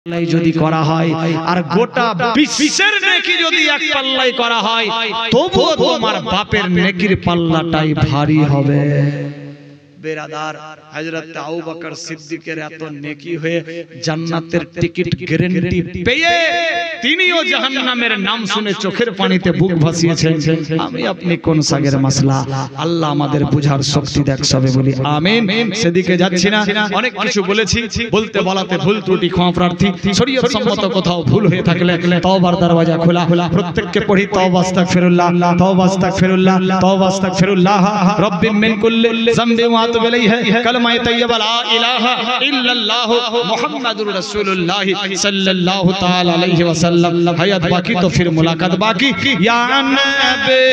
যদি করা হয় আর গোটা বিশ্বের নেকি যদি এক পাল্লাই করা হয় তবুও তোমার বাপের নেকির পাল্লাটাই ভারী হবে। বেরাদার, হযরত আবু বকর সিদ্দিকের এত নেকি হয়ে জান্নাতের টিকিট গ্যারান্টি পেয়ে তিনিও জাহান্নামের নাম শুনে চোখের পানিতে বুক ভাসিয়েছেন। আমি আপনি কোন সাগের মাসলা, আল্লাহ আমাদের বুঝার শক্তি দেখ, সবে বলি আমিন। সেদিকে যাচ্ছি না, অনেক কিছু বলেছি, বলতে বলাতে ভুল ত্রুটি ক্ষমা প্রার্থী। শরীয়ত সম্মত কোথাও ভুল হয়ে থাকলে তওবার দরওয়াজা খোলা, প্রত্যেককে পড়ি তওবা আস্তাগফিরুল্লাহ, তওবা আস্তাগফিরুল্লাহ, তওবা আস্তাগফিরুল্লাহ রব্বি মিন কুল্লি যামবি ওয়া আতুবু ইলাইহি কালিমা তাইয়্যিবা লা ইলাহা ইল্লাল্লাহ মুহাম্মাদুর রাসূলুল্লাহ সাল্লাল্লাহু তাআলা আলাইহি ওয়াসাল্লাম। হায়াত বাকি তো ফির মুলাকাত বাকি। ইয়া নবী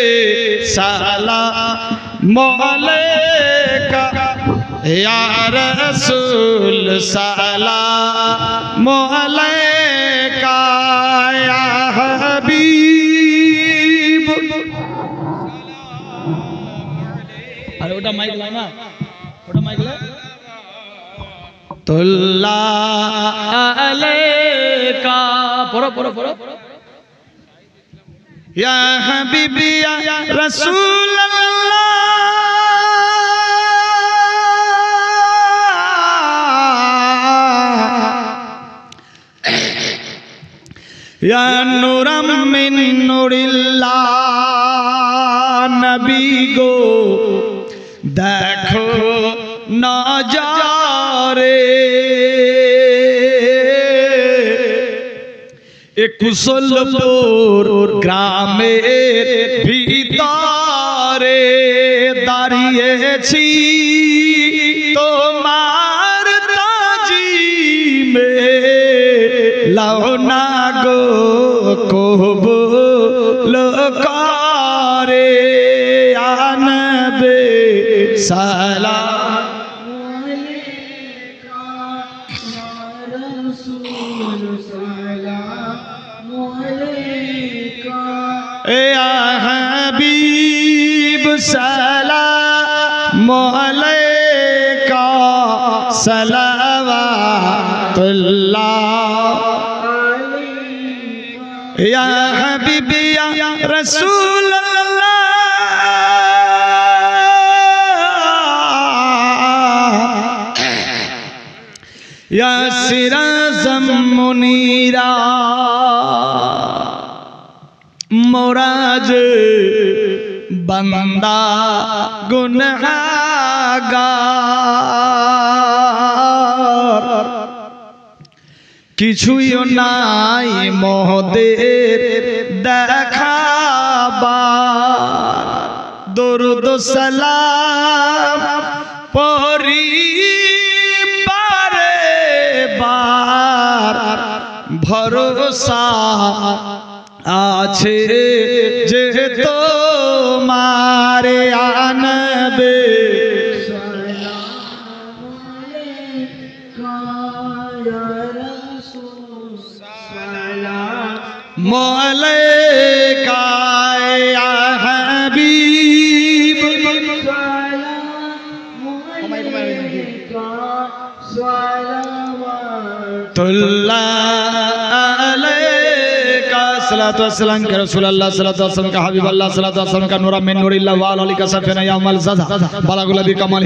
সালাম আলাইকা, ইয়া রাসূল সালাম আলাইকা, ইয়া হাবিব। আরে ওটা মাইক লাও না, ওটা মাইক লাও। তুল্লা আলাইকা, পড়ো পড়ো পড়ো। ইয়া হাবিবি ইয়া রাসূলুল্লাহ, ইয়া নূরাম মিন নূরিল্লাহ, নবী গো দেখো নজারে, কুশলপুর গ্রামের ভিতরে দাঁড়িয়েছি তোমার তাজিমে, লাও না গো কবুল করে, ইয়া নবী সালাম হাবিব সালামু আলাইকা, সালাওয়াতুল্লাহ ইয়া হাবিবি ইয়া রাসূলুল্লাহ, ইয়া সিরাজাম মুনীরা, মোরাজ বান্দা গুনাহগার, কিছুই নাই মোদের দেখাবার, দরুদ সালাম পড়ি বারে বার, ভরসা আছে যে তোমার, ইয়া নবী সালামু আলাইকা, ইয়া রাসূল সালামু আলাইকা, ইয়া হাবিব সালামু আলাইকা, সালাওয়াতুল্লাহ सलातो वस्सलाम के रसूल अल्लाह सलातो वस्सलाम का हबीब अल्लाह सलातो वस्सलाम का नूरा मिन नूरिल्लाह व अली का सफना या अमल ज़ज़ा बलागुल बि कमाल।